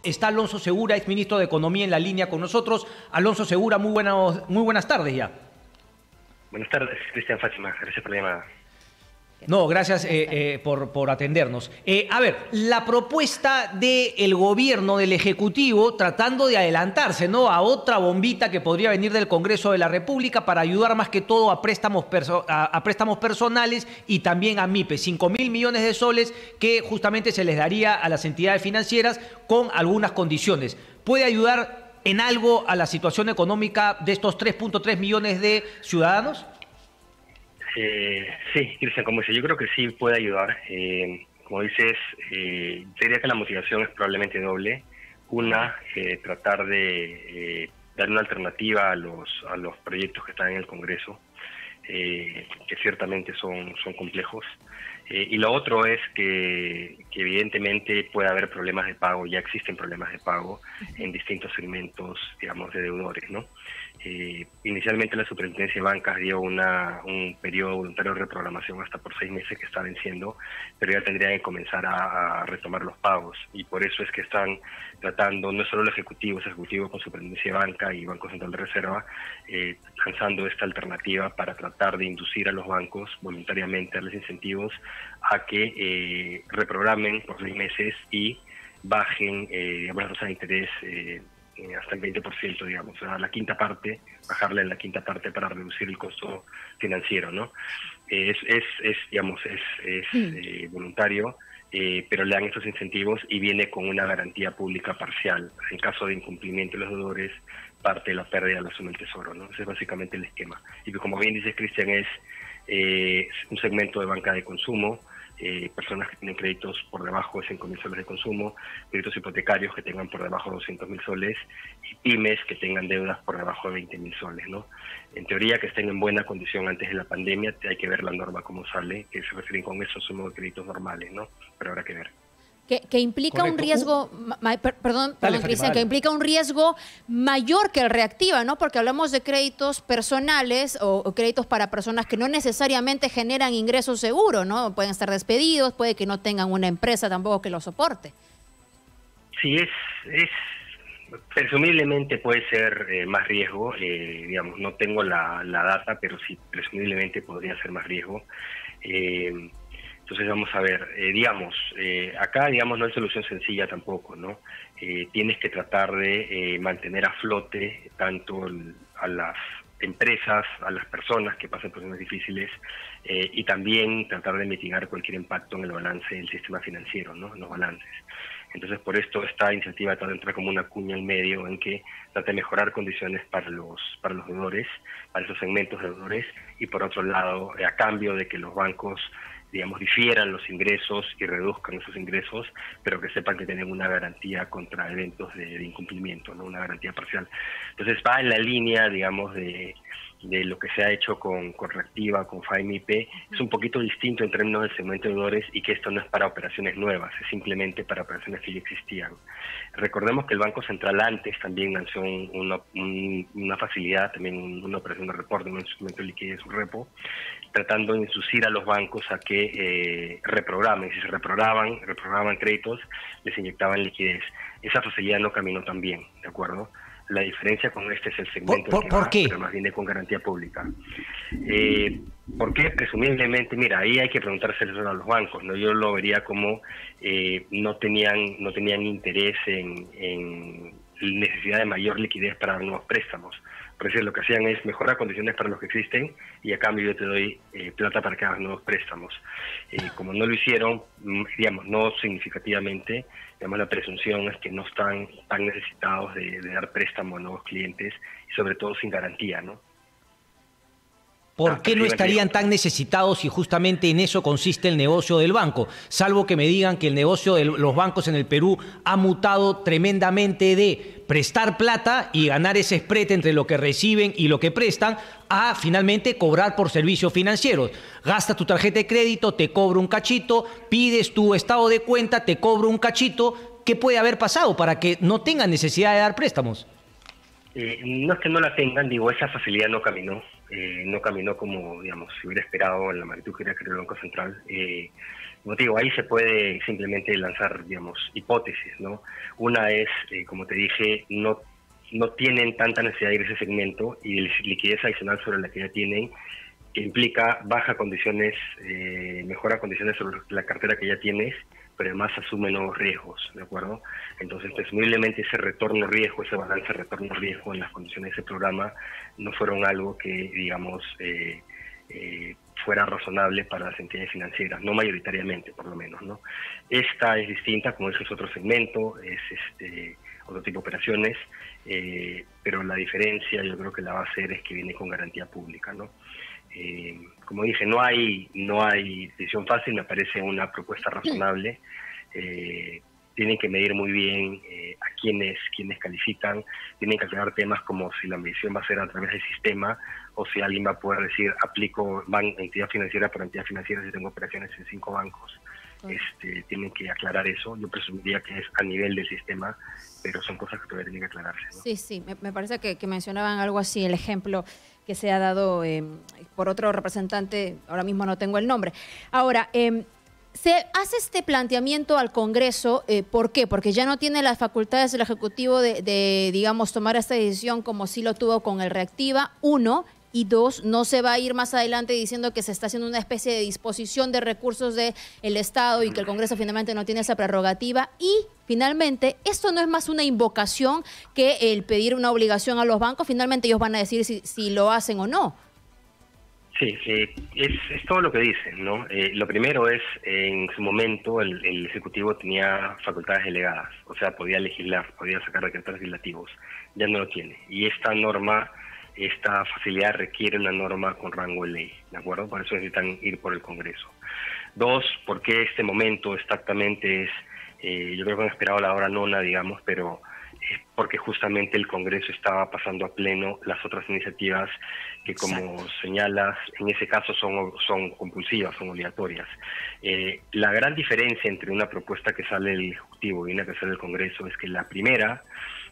Está Alonso Segura, ex ministro de Economía, en la línea con nosotros. Alonso Segura, muy buenas tardes ya. Buenas tardes, Cristian Fátima, gracias por la llamada. No, gracias por atendernos. A ver, la propuesta del gobierno, del Ejecutivo, tratando de adelantarse, ¿no?, a otra bombita que podría venir del Congreso de la República para ayudar más que todo a préstamos personales y también a MIPE, 5.000 millones de soles que justamente se les daría a las entidades financieras con algunas condiciones. ¿Puede ayudar en algo a la situación económica de estos 3.3 millones de ciudadanos? Sí, Cristian, como dice, yo creo que sí puede ayudar. Como dices, diría que la motivación es probablemente doble. Una, tratar de dar una alternativa a los proyectos que están en el Congreso, que ciertamente son complejos. Y lo otro es que evidentemente puede haber problemas de pago, ya existen problemas de pago en distintos segmentos, digamos, de deudores, ¿no? Inicialmente la Superintendencia de Bancas dio un periodo voluntario de reprogramación hasta por 6 meses que está venciendo, pero ya tendrían que comenzar a retomar los pagos, y por eso es que están tratando, no solo el Ejecutivo con Superintendencia de Banca y Banco Central de Reserva, lanzando esta alternativa para tratar de inducir a los bancos voluntariamente, darles incentivos a que reprogramen por 6 meses y bajen digamos, la tasa de interés hasta el 20%, digamos, o sea, la quinta parte, bajarle en la quinta parte para reducir el costo financiero, ¿no? Digamos, voluntario, pero le dan estos incentivos y viene con una garantía pública parcial. En caso de incumplimiento de los deudores, parte de la pérdida la asume el Tesoro, ¿no? Ese es básicamente el esquema. Y que, como bien dices, Cristian, es un segmento de banca de consumo, personas que tienen créditos por debajo de 5.000 soles de consumo, créditos hipotecarios que tengan por debajo de 200.000 soles y pymes que tengan deudas por debajo de 20.000 soles, ¿no? En teoría, que estén en buena condición antes de la pandemia, hay que ver la norma cómo sale, que se refieren con eso sumo de créditos normales, ¿no? Pero habrá que ver. Que implica Correcto. Un riesgo, perdón, Fátima, Cristian, dale. que implica un riesgo mayor que el Reactiva, ¿no? Porque hablamos de créditos personales o créditos para personas que no necesariamente generan ingresos seguros, ¿no? Pueden estar despedidos, puede que no tengan una empresa tampoco que los soporte. Sí, presumiblemente puede ser más riesgo, digamos, no tengo la data, pero sí, presumiblemente podría ser más riesgo. Entonces vamos a ver, acá digamos no hay solución sencilla tampoco, ¿no? Tienes que tratar de mantener a flote tanto a las empresas, a las personas que pasan por situaciones difíciles, y también tratar de mitigar cualquier impacto en el balance del sistema financiero, ¿no? En los balances. Entonces, por esto esta iniciativa trata de entrar como una cuña en medio en que trata de mejorar condiciones para los deudores, para esos segmentos de deudores, y por otro lado, a cambio de que los bancos, digamos, difieran los ingresos y reduzcan esos ingresos, pero que sepan que tienen una garantía contra eventos de incumplimiento, ¿no? Una garantía parcial. Entonces va en la línea, digamos, de lo que se ha hecho con Reactiva, con FAIMIP. Es un poquito distinto en términos del segmento de deudores, y que esto no es para operaciones nuevas, es simplemente para operaciones que ya existían. Recordemos que el Banco Central antes también lanzó una facilidad, también una operación de reporte, un instrumento de liquidez, un repo, tratando de inducir a los bancos a que reprogramen. Si se reprogramaban créditos, les inyectaban liquidez. Esa facilidad no caminó tan bien, ¿de acuerdo? La diferencia con este es el segmento ¿Por qué? pero más viene con garantía pública. ¿Por qué? Presumiblemente, mira, ahí hay que preguntárselo a los bancos, ¿no? Yo lo vería como no tenían interés en necesidad de mayor liquidez para dar nuevos préstamos. Por eso lo que hacían es mejorar condiciones para los que existen, y a cambio yo te doy plata para que hagas nuevos préstamos. Como no lo hicieron, digamos, no significativamente, digamos, la presunción es que no están tan necesitados de dar préstamo a nuevos clientes, y sobre todo sin garantía, ¿no? ¿Por qué no estarían tan necesitados si justamente en eso consiste el negocio del banco? Salvo que me digan que el negocio de los bancos en el Perú ha mutado tremendamente de prestar plata y ganar ese spread entre lo que reciben y lo que prestan, a finalmente cobrar por servicios financieros. Gastas tu tarjeta de crédito, te cobro un cachito, pides tu estado de cuenta, te cobro un cachito. ¿Qué puede haber pasado para que no tengan necesidad de dar préstamos? No es que no la tengan, digo, esa facilidad no caminó. No caminó como, digamos, se hubiera esperado en la magnitud que hubiera querido el Banco Central. como te digo, ahí se puede simplemente lanzar, digamos, hipótesis, ¿no? Una es, como te dije, no tienen tanta necesidad de ir a ese segmento y liquidez adicional sobre la que ya tienen, que implica mejora condiciones sobre la cartera que ya tienes, pero además asume nuevos riesgos, ¿de acuerdo? Entonces, presumiblemente ese retorno-riesgo, ese balance retorno-riesgo en las condiciones de ese programa no fueron algo que, digamos, fuera razonable para las entidades financieras, no mayoritariamente, por lo menos, ¿no? Esta es distinta, como ese es otro segmento, es otro tipo de operaciones, pero la diferencia yo creo que la va a hacer es que viene con garantía pública, ¿no? Como dije, no hay decisión fácil, me parece una propuesta razonable. Tienen que medir muy bien a quiénes califican, tienen que aclarar temas como si la medición va a ser a través del sistema o si alguien va a poder decir, aplico entidad financiera por entidad financiera si tengo operaciones en 5 bancos. Tienen que aclarar eso. Yo presumiría que es a nivel del sistema, pero son cosas que todavía tienen que aclararse, ¿no? Sí, me parece que mencionaban algo así, el ejemplo que se ha dado por otro representante, ahora mismo no tengo el nombre. Ahora, se hace este planteamiento al Congreso, ¿por qué? Porque ya no tiene las facultades del Ejecutivo de, digamos, tomar esta decisión como sí lo tuvo con el Reactiva, 1, y 2, no se va a ir más adelante diciendo que se está haciendo una especie de disposición de recursos del Estado y que el Congreso finalmente no tiene esa prerrogativa. Y finalmente, esto no es más una invocación que el pedir una obligación a los bancos. Finalmente ellos van a decir si lo hacen o no. Sí, es todo lo que dicen, ¿no? Lo primero es, en su momento el Ejecutivo tenía facultades delegadas, o sea, podía legislar, podía sacar decretos legislativos, ya no lo tiene. Y esta facilidad requiere una norma con rango de ley, ¿de acuerdo? Por eso necesitan ir por el Congreso. 2, ¿por qué este momento exactamente es, yo creo que han esperado la hora nona, digamos, pero es porque justamente el Congreso estaba pasando a pleno las otras iniciativas que, como señalas, en ese caso son compulsivas, son obligatorias. La gran diferencia entre una propuesta que sale del Ejecutivo y una que sale del Congreso es que la primera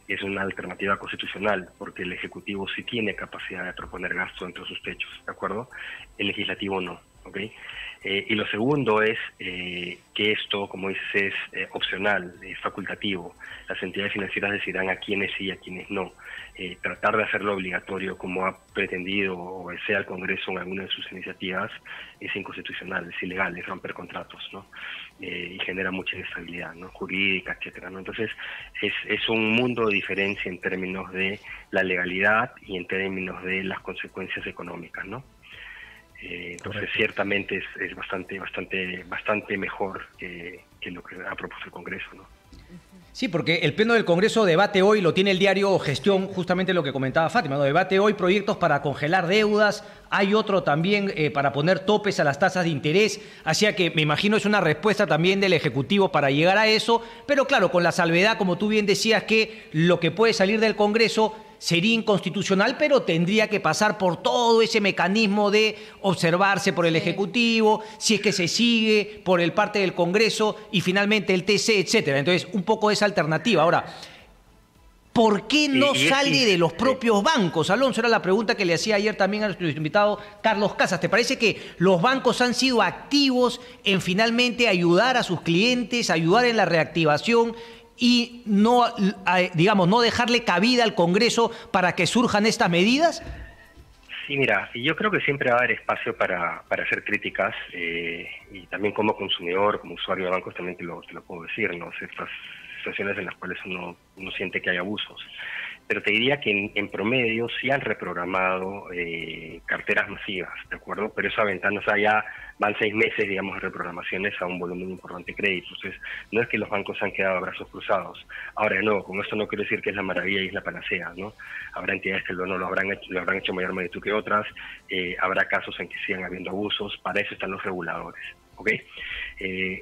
es una alternativa constitucional, porque el Ejecutivo sí tiene capacidad de proponer gasto dentro de sus techos, ¿de acuerdo? El Legislativo no, ¿ok? Y lo segundo es que esto, como dices, es opcional, es facultativo. Las entidades financieras decidirán a quiénes sí y a quiénes no. Tratar de hacerlo obligatorio, como ha pretendido o desea el Congreso en alguna de sus iniciativas, es inconstitucional, es ilegal, es romper contratos, ¿no? Y genera mucha inestabilidad, ¿no? Jurídica, etcétera, ¿no? Entonces, es un mundo de diferencia en términos de la legalidad y en términos de las consecuencias económicas, ¿no? Entonces, correcto, ciertamente es bastante mejor que lo que ha propuesto el Congreso, ¿no? Sí, porque el Pleno del Congreso debate hoy, lo tiene el diario Gestión, justamente lo que comentaba Fátima, ¿no? Debate hoy proyectos para congelar deudas, hay otro también para poner topes a las tasas de interés, así que me imagino es una respuesta también del Ejecutivo para llegar a eso, pero claro, con la salvedad, como tú bien decías, que lo que puede salir del Congreso sería inconstitucional, pero tendría que pasar por todo ese mecanismo de observarse por el Ejecutivo, si es que se sigue por el parte del Congreso y finalmente el TC, etcétera. Entonces, un poco esa alternativa. Ahora, ¿por qué no sale de los propios bancos? Alonso, era la pregunta que le hacía ayer también a nuestro invitado Carlos Casas. ¿Te parece que los bancos han sido activos en finalmente ayudar a sus clientes, ayudar en la reactivación y no, digamos, no dejarle cabida al Congreso para que surjan estas medidas? Sí, mira, yo creo que siempre va a haber espacio para hacer críticas y también como consumidor, como usuario de bancos también te lo puedo decir, ¿no? Estas situaciones en las cuales uno siente que hay abusos. Pero te diría que en promedio sí han reprogramado carteras masivas, ¿de acuerdo? Pero esa ventana, o sea, ya van 6 meses, digamos, de reprogramaciones a un volumen importante de créditos. Entonces, no es que los bancos se han quedado a brazos cruzados. Ahora, no, con esto no quiero decir que es la maravilla y es la panacea, ¿no? Habrá entidades que lo habrán hecho mayor magnitud que otras, habrá casos en que sigan habiendo abusos, para eso están los reguladores, ¿ok?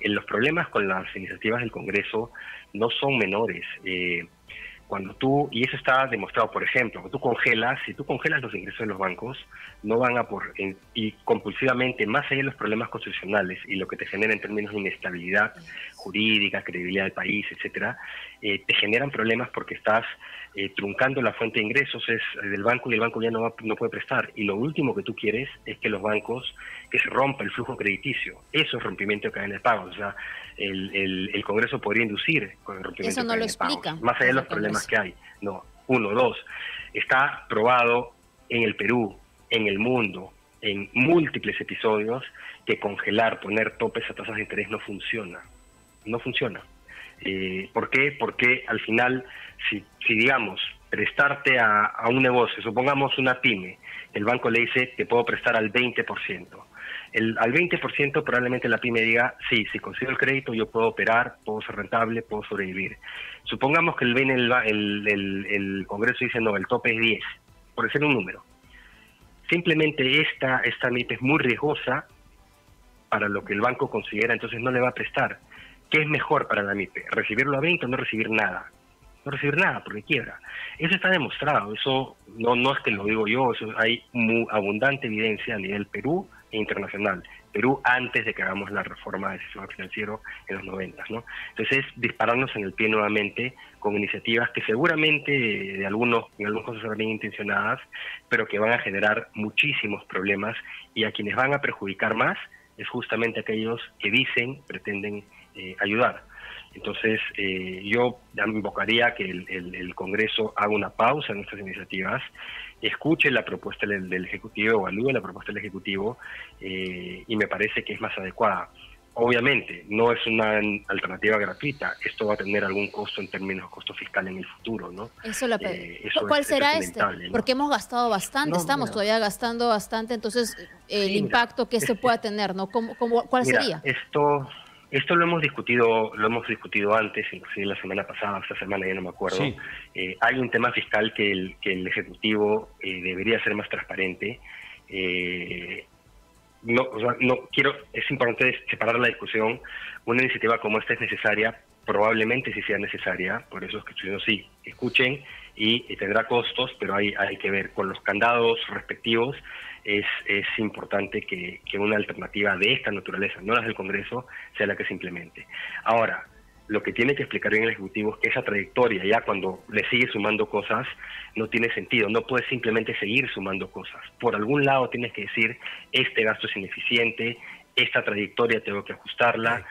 Los problemas con las iniciativas del Congreso no son menores. Cuando tú, y eso está demostrado, por ejemplo, si tú congelas los ingresos de los bancos, no van a y compulsivamente, más allá de los problemas constitucionales y lo que te genera en términos de inestabilidad jurídica, credibilidad del país, etcétera, te generan problemas porque estás truncando la fuente de ingresos del banco y el banco ya no puede prestar. Y lo último que tú quieres es que los bancos, que se rompa el flujo crediticio. Eso es rompimiento de cadena de pagos. O sea, el Congreso podría inducir con el rompimiento Eso no de lo cadena de pagos. explica. Más allá de los problemas que hay. No, uno, dos. Está probado en el Perú, en el mundo, en múltiples episodios, que congelar, poner topes a tasas de interés no funciona. No funciona. ¿Por qué? Porque al final, si digamos, prestarte a un negocio, supongamos una pyme, el banco le dice, te puedo prestar al 20%. Al 20% probablemente la pyme diga, sí, si consigo el crédito yo puedo operar, puedo ser rentable, puedo sobrevivir. Supongamos que el Congreso dice, no, el tope es 10, por decir un número. Simplemente esta MIP es muy riesgosa para lo que el banco considera, entonces no le va a prestar. ¿Qué es mejor para la MIPE? ¿Recibirlo a 20 o no recibir nada? No recibir nada porque quiebra. Eso está demostrado, eso no es que lo digo yo, eso hay muy abundante evidencia a nivel Perú e internacional. Perú antes de que hagamos la reforma del sistema financiero en los 90, ¿no? Entonces, dispararnos en el pie nuevamente con iniciativas que seguramente en algunos casos serán bien intencionadas, pero que van a generar muchísimos problemas y a quienes van a perjudicar más es justamente aquellos que pretenden ayudar. Entonces, yo invocaría que el Congreso haga una pausa en estas iniciativas, escuche la propuesta del Ejecutivo, evalúe la propuesta del Ejecutivo, y me parece que es más adecuada. Obviamente, no es una alternativa gratuita, esto va a tener algún costo en términos de costo fiscal en el futuro, ¿no? ¿Cuál será este? ¿No? Porque hemos gastado bastante, estamos todavía gastando bastante, entonces el impacto que se pueda tener, ¿no? ¿Cuál sería? Esto lo hemos discutido antes, inclusive la semana pasada, esta semana ya no me acuerdo. Sí. Hay un tema fiscal que el Ejecutivo debería ser más transparente. Es importante separar la discusión. Una iniciativa como esta es necesaria, probablemente sí sea necesaria, por eso es que sí, escuchen y tendrá costos, pero hay que ver con los candados respectivos. Es importante que una alternativa de esta naturaleza, no las del Congreso, sea la que se implemente. Ahora, lo que tiene que explicar bien el Ejecutivo es que esa trayectoria, ya cuando le sigue sumando cosas, no tiene sentido. No puedes simplemente seguir sumando cosas. Por algún lado tienes que decir, este gasto es ineficiente, esta trayectoria tengo que ajustarla,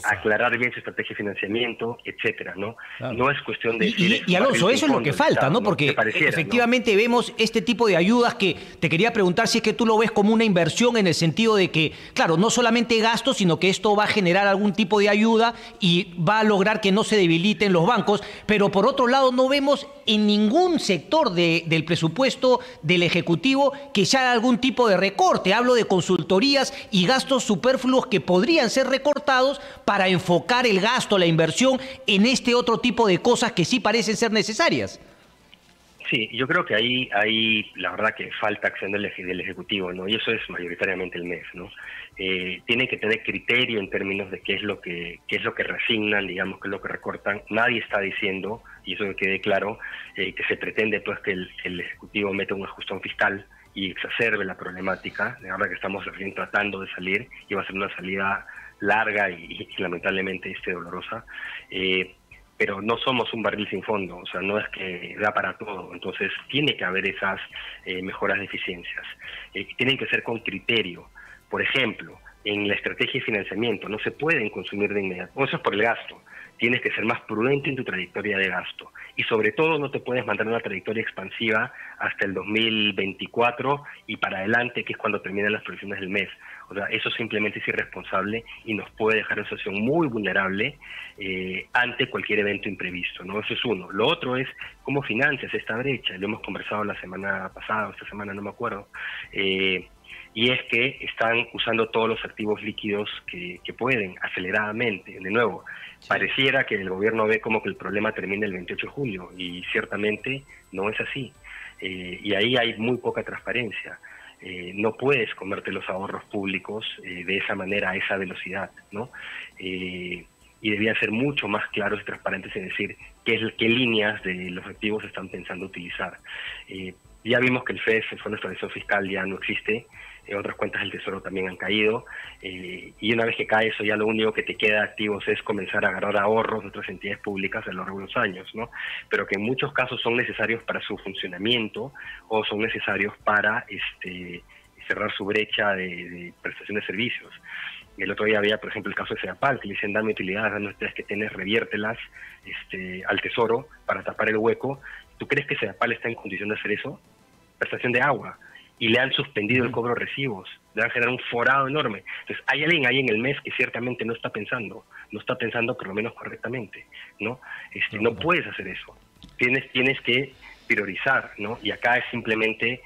aclarar bien su estrategia de financiamiento, etcétera, ¿no? Claro. No es cuestión de decir... Y Alonso, eso es lo que falta, ¿no? Porque efectivamente vemos este tipo de ayudas que te quería preguntar si es que tú lo ves como una inversión en el sentido de que, claro, no solamente gasto, sino que esto va a generar algún tipo de ayuda y va a lograr que no se debiliten los bancos, pero por otro lado no vemos en ningún sector del presupuesto del Ejecutivo que se haga algún tipo de recorte. Hablo de consultorías y gastos superfluos que podrían ser recortados para enfocar el gasto, la inversión en este otro tipo de cosas que sí parecen ser necesarias. Sí, yo creo que ahí la verdad que falta acción del Ejecutivo, ¿no? Y eso es mayoritariamente el MEF, ¿no? Tienen que tener criterio en términos de qué es lo que reasignan, digamos, qué es lo que recortan. Nadie está diciendo, y eso que quede claro, que se pretende pues que el Ejecutivo meta un ajustón fiscal y exacerbe la problemática. La verdad que estamos recién tratando de salir y va a ser una salida larga y lamentablemente dolorosa. Pero no somos un barril sin fondo, o sea, no es que da para todo, entonces tiene que haber esas mejoras de eficiencias. Tienen que ser con criterio. Por ejemplo, en la estrategia de financiamiento no se pueden consumir de inmediato, eso es por el gasto. Tienes que ser más prudente en tu trayectoria de gasto. Y sobre todo no te puedes mantener una trayectoria expansiva hasta el 2024 y para adelante, que es cuando terminan las proyecciones del mes. O sea, eso simplemente es irresponsable y nos puede dejar en una situación muy vulnerable ante cualquier evento imprevisto, ¿no? Eso es uno. Lo otro es cómo financias esta brecha. Lo hemos conversado la semana pasada, o esta semana no me acuerdo. Y es que están usando todos los activos líquidos que pueden, aceleradamente. De nuevo, pareciera que el gobierno ve como que el problema termina el 28 de julio, y ciertamente no es así. Y ahí hay muy poca transparencia. No puedes comerte los ahorros públicos de esa manera, a esa velocidad, ¿no? y debían ser mucho más claros y transparentes en decir qué líneas de los activos están pensando utilizar. Ya vimos que el FES, el Fondo de Estabilización Fiscal, ya no existe, otras cuentas del Tesoro también han caído, y una vez que cae eso, ya lo único que te queda de activos es comenzar a agarrar ahorros de otras entidades públicas a lo largo de los años, ¿no? Pero que en muchos casos son necesarios para su funcionamiento o son necesarios para cerrar su brecha de prestación de servicios. El otro día había, por ejemplo, el caso de Sedapal, que le dicen dame utilidades, dame ustedes que tienes, reviértelas al Tesoro para tapar el hueco. ¿Tú crees que Sedapal está en condición de hacer eso? Prestación de agua. Y le han suspendido el cobro de recibos, le han generado un forado enorme. Entonces, hay alguien ahí en el mes que ciertamente no está pensando por lo menos correctamente, ¿no? No puedes hacer eso. Tienes que priorizar, ¿no? Y acá es simplemente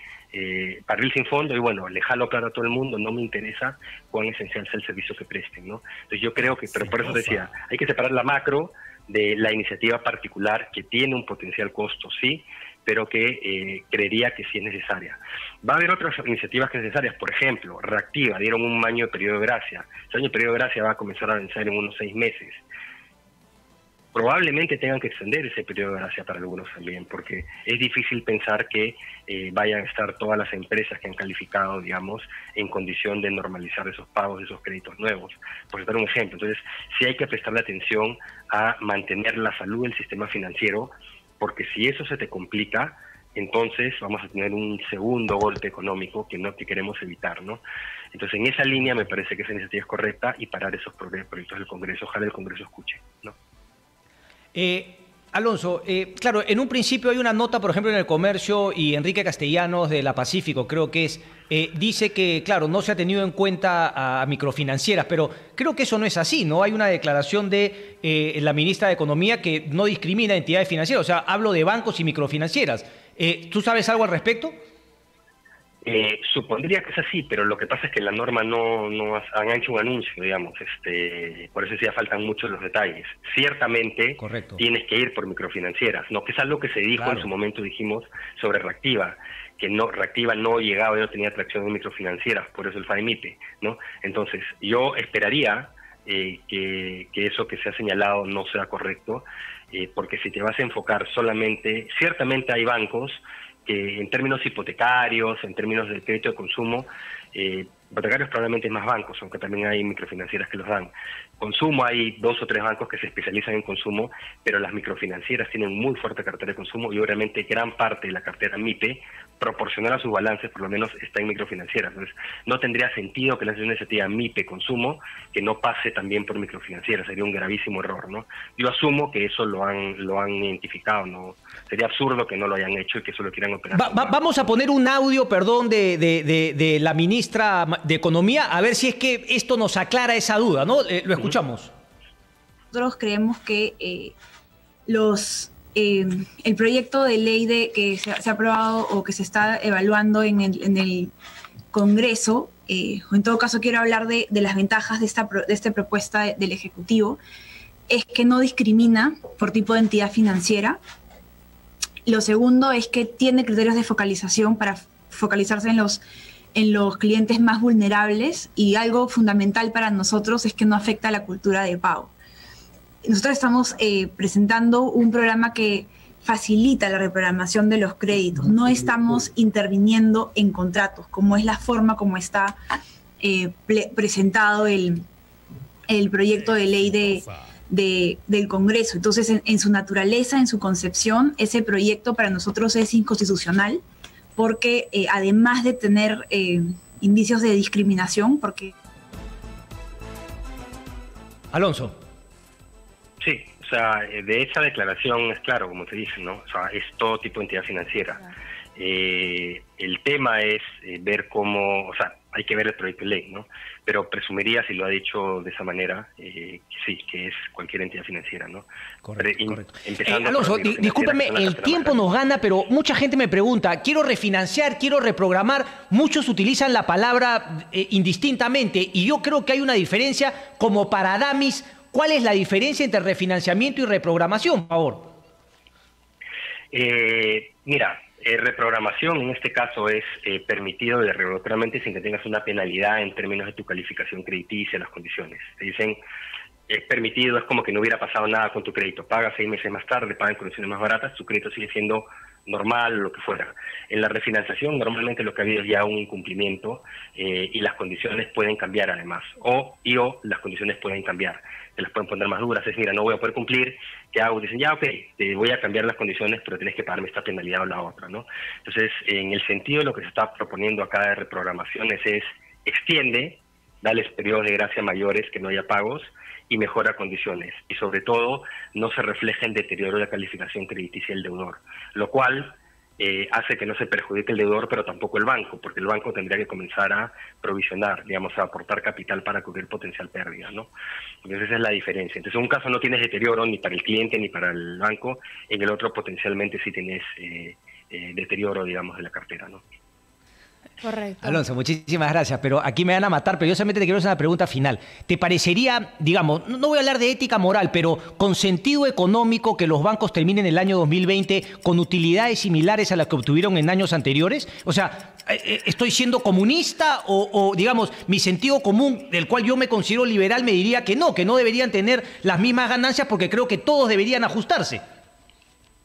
barril sin fondo y bueno, le jalo claro a todo el mundo, no me interesa cuán esencial sea el servicio que presten, ¿no? Entonces yo creo que, pero por eso decía, hay que separar la macro de la iniciativa particular que tiene un potencial costo, sí, pero que creería que sí es necesaria. Va a haber otras iniciativas que son necesarias, por ejemplo, Reactiva, dieron un año de periodo de gracia. Ese año de periodo de gracia va a comenzar a vencer en unos 6 meses. Probablemente tengan que extender ese periodo de gracia para algunos también, porque es difícil pensar que vayan a estar todas las empresas que han calificado, digamos, en condición de normalizar esos pagos, esos créditos nuevos. Por dar un ejemplo, entonces sí hay que prestarle atención a mantener la salud del sistema financiero, porque si eso se te complica, entonces vamos a tener un segundo golpe económico que queremos evitar, ¿no? Entonces, en esa línea me parece que esa iniciativa es correcta y parar esos proyectos del Congreso. Ojalá el Congreso escuche, ¿no? Alonso, claro, en un principio hay una nota, por ejemplo, en El Comercio, y Enrique Castellanos de La Pacífico, creo que es, dice que, claro, no se ha tenido en cuenta a microfinancieras, pero creo que eso no es así, ¿no? Hay una declaración de la ministra de Economía que no discrimina entidades financieras, o sea, hablo de bancos y microfinancieras. ¿Tú sabes algo al respecto? Supondría que es así, pero lo que pasa es que la norma no han hecho un anuncio, digamos, por eso sí faltan muchos los detalles. Ciertamente tienes que ir por microfinancieras, ¿no? Que es algo que se dijo en su momento, dijimos, sobre Reactiva, que Reactiva no llegaba y no tenía atracción de microfinancieras, por eso el FAEMIPE, ¿no? Entonces, yo esperaría que eso que se ha señalado no sea correcto, porque si te vas a enfocar solamente, ciertamente hay bancos que en términos hipotecarios, en términos de crédito de consumo, hipotecarios probablemente es más bancos, aunque también hay microfinancieras que los dan. Consumo, hay 2 o 3 bancos que se especializan en consumo, pero las microfinancieras tienen muy fuerte cartera de consumo y obviamente gran parte de la cartera MIPE, proporcional a sus balances, por lo menos está en microfinancieras. Entonces, no tendría sentido que la iniciativa MIPE consumo que no pase también por microfinancieras, sería un gravísimo error, ¿no? Yo asumo que eso lo han identificado, ¿no? Sería absurdo que no lo hayan hecho y que eso lo quieran operar. Vamos a poner un audio, perdón, de la ministra de Economía, a ver si es que esto nos aclara esa duda, ¿no? Lo escuchamos. Nosotros creemos que el proyecto de ley que se ha aprobado o que se está evaluando en el Congreso, o en todo caso quiero hablar de las ventajas de esta propuesta del Ejecutivo, es que no discrimina por tipo de entidad financiera. Lo segundo es que tiene criterios de focalización para focalizarse en los clientes más vulnerables, y algo fundamental para nosotros es que no afecta a la cultura de pago. Nosotros estamos presentando un programa que facilita la reprogramación de los créditos. No estamos interviniendo en contratos, como es la forma como está presentado el proyecto de ley del Congreso. Entonces, en su naturaleza, en su concepción, ese proyecto para nosotros es inconstitucional, porque además de tener indicios de discriminación, porque... Alonso. Sí, o sea, de esa declaración es claro, como te dicen, ¿no? O sea, es todo tipo de entidad financiera. Claro. El tema es ver cómo, o sea, hay que ver el proyecto de ley, ¿no? Pero presumiría, si lo ha dicho de esa manera, que sí, que es cualquier entidad financiera, ¿no? Correcto. Alonso, discúlpeme, el tiempo nos gana, pero mucha gente me pregunta, quiero refinanciar, quiero reprogramar, muchos utilizan la palabra indistintamente, y yo creo que hay una diferencia como para Damis. ¿Cuál es la diferencia entre refinanciamiento y reprogramación, por favor? Mira, reprogramación en este caso es permitido regulatoramente sin que tengas una penalidad en términos de tu calificación crediticia, las condiciones. Te dicen, es permitido, es como que no hubiera pasado nada con tu crédito. Pagas 6 meses más tarde, pagas en condiciones más baratas, tu crédito sigue siendo normal, lo que fuera. En la refinanciación normalmente lo que ha habido es ya un incumplimiento y las condiciones pueden cambiar además, o las condiciones pueden cambiar, te las pueden poner más duras, es mira, no voy a poder cumplir, ¿qué hago? Dicen, ya, ok, te voy a cambiar las condiciones, pero tienes que pagarme esta penalidad o la otra, ¿no? Entonces, en el sentido de lo que se está proponiendo acá de reprogramaciones es, extiende, dales periodos de gracia mayores, que no haya pagos, y mejora condiciones. Y sobre todo, no se refleja en deterioro de la calificación crediticia del deudor, lo cual hace que no se perjudique el deudor, pero tampoco el banco, porque el banco tendría que comenzar a provisionar, digamos, a aportar capital para cubrir potencial pérdida, ¿no? Entonces esa es la diferencia. Entonces en un caso no tienes deterioro ni para el cliente ni para el banco, en el otro potencialmente sí tienes deterioro, digamos, de la cartera, ¿no? Correcto. Alonso, muchísimas gracias, pero aquí me van a matar, pero yo solamente te quiero hacer una pregunta final. ¿Te parecería, digamos, no voy a hablar de ética moral, pero con sentido económico que los bancos terminen el año 2020 con utilidades similares a las que obtuvieron en años anteriores? O sea, ¿estoy siendo comunista o, digamos, mi sentido común, del cual yo me considero liberal, me diría que no deberían tener las mismas ganancias porque creo que todos deberían ajustarse?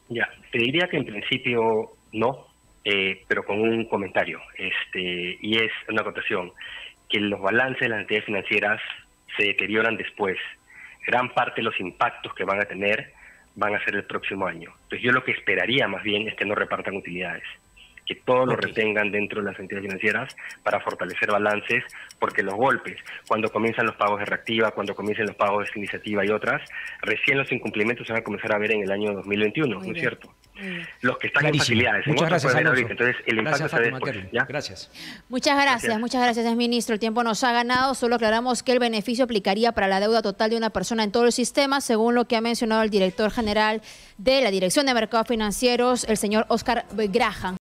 Ya, te diría que en principio no. Pero con un comentario, y es una acotación, que los balances de las entidades financieras se deterioran después. Gran parte de los impactos que van a tener van a ser el próximo año. Entonces yo lo que esperaría más bien es que no repartan utilidades, que todos lo retengan dentro de las entidades financieras para fortalecer balances, porque los golpes, cuando comienzan los pagos de reactiva, cuando comiencen los pagos de iniciativa y otras, recién los incumplimientos se van a comenzar a ver en el año 2021, ¿no es cierto? Los que están Clarísimo. en facilidades. Muchas gracias, Alonso. Entonces el impacto se ve después, ¿ya? Gracias. Muchas gracias, ministro. El tiempo nos ha ganado. Solo aclaramos que el beneficio aplicaría para la deuda total de una persona en todo el sistema, según lo que ha mencionado el director general de la Dirección de Mercados Financieros, el señor Oscar Graham.